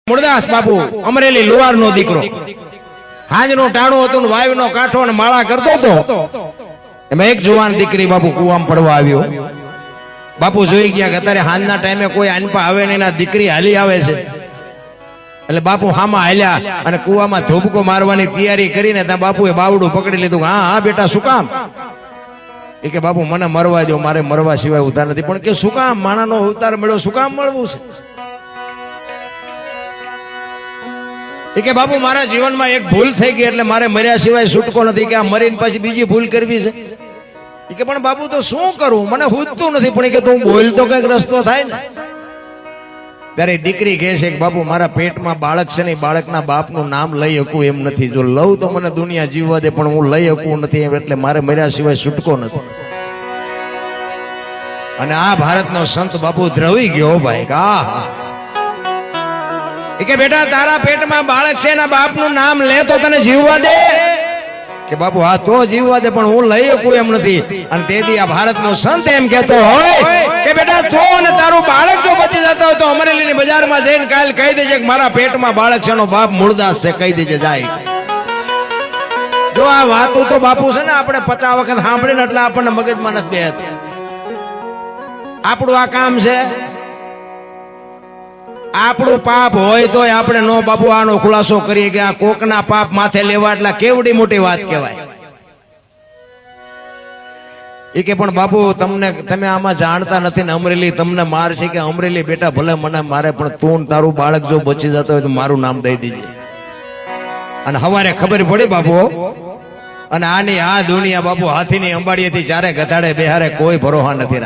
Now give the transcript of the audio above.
મૂળદાસ બાપુ અમરેલી લુવાર નો દીકરો હાજનો ટાણો હતો ને વાયુ નો કાંઠો ને માળા કરતો હતો એમાં એક જુવાન દીકરી બાપુ કુવામાં પડવા આવ્યો બાપુ જોઈ ગયા કે અત્યારે હાંજના ટાઈમે કોઈ આનપા આવે ને એના દીકરી હાલી આવે છે એટલે બાપુ હામાં હાલ્યા અને કુવામાં ધોબકો મારવાની તૈયારી કરીને ત્યાં બાપુએ બાવડું પકડી લીધું હા હા બેટા શું કામ એ કે બાપુ મને મરવા દો મારે મરવા સિવાય ઉતાર નથી પણ કે શું કામ માણાનો અવતાર મળ્યો શું કામ મળવું છે એ કે બાપુ મારા જીવનમાં એક ભૂલ થઈ ગઈ એટલે મારે મર્યા સિવાય છૂટકો નથી કે આ મરીને પછી બીજી ભૂલ કરવી છે એ કે પણ બાપુ તો શું કરું મને હુજતું નથી પણ એ કે તું બોલ તો કઈક રસ્તો થાય ને ત્યારે દીકરી કહે છે કે બાપુ મારા પેટમાં બાળક છે ને બાળકના બાપનું નામ લઈ શકું એમ નથી જો લઉં તો મને દુનિયા જીવવા દે પણ હું લઈ શકું નથી એમ એટલે મારે મર્યા સિવાય છૂટકો નથી અને આ ભારતનો સંત બાપુ દ્રવી ગયો ભાઈ હા કે બેટા તારા પેટમાં બાળક છે એના બાપનું નામ લે તો તને જીવવા દે કે બાપુ હા તો જીવવા દે પણ હું લઈ શકું એમ નથી અને તેથી આ ભારતનો સંત એમ કહેતો હોય કે બેટા તો અને તારું બાળક જો બચી જતો હોય તો અમરેલીની બજારમાં જઈને કાલ કહી દેજે કે મારા પેટમાં બાળક છે એનો બાપ મૂળદાસ છે કહી દેજે જાય જો આ વાતો તો બાપુ છે ને આપણે 50 વખત સાંભળીને એટલે આપણને મગજમાં નથી બેહતી આપણું આ કામ છે આપણું પાપ હોય તો આપણે નો બાપુ આનો ખુલાસો કરીએ કે આ કોકના પાપ માથે લેવા એટલે કેવડી મોટી વાત કહેવાય એ કે પણ બાપુ તમે આમાં જાણતા નથી ને અમરેલી તમને માર છે કે અમરેલી બેટા ભલે મને મારે પણ તું તારું બાળક જો બચી જતો હોય તો મારું નામ દઈ દેજે અને હવારે ખબર પડી બાપુ અને આની આ દુનિયા બાપુ હાથીની અંબાડીએથી ચારે ગધાડે બેહારે કોઈ ભરોસા નથી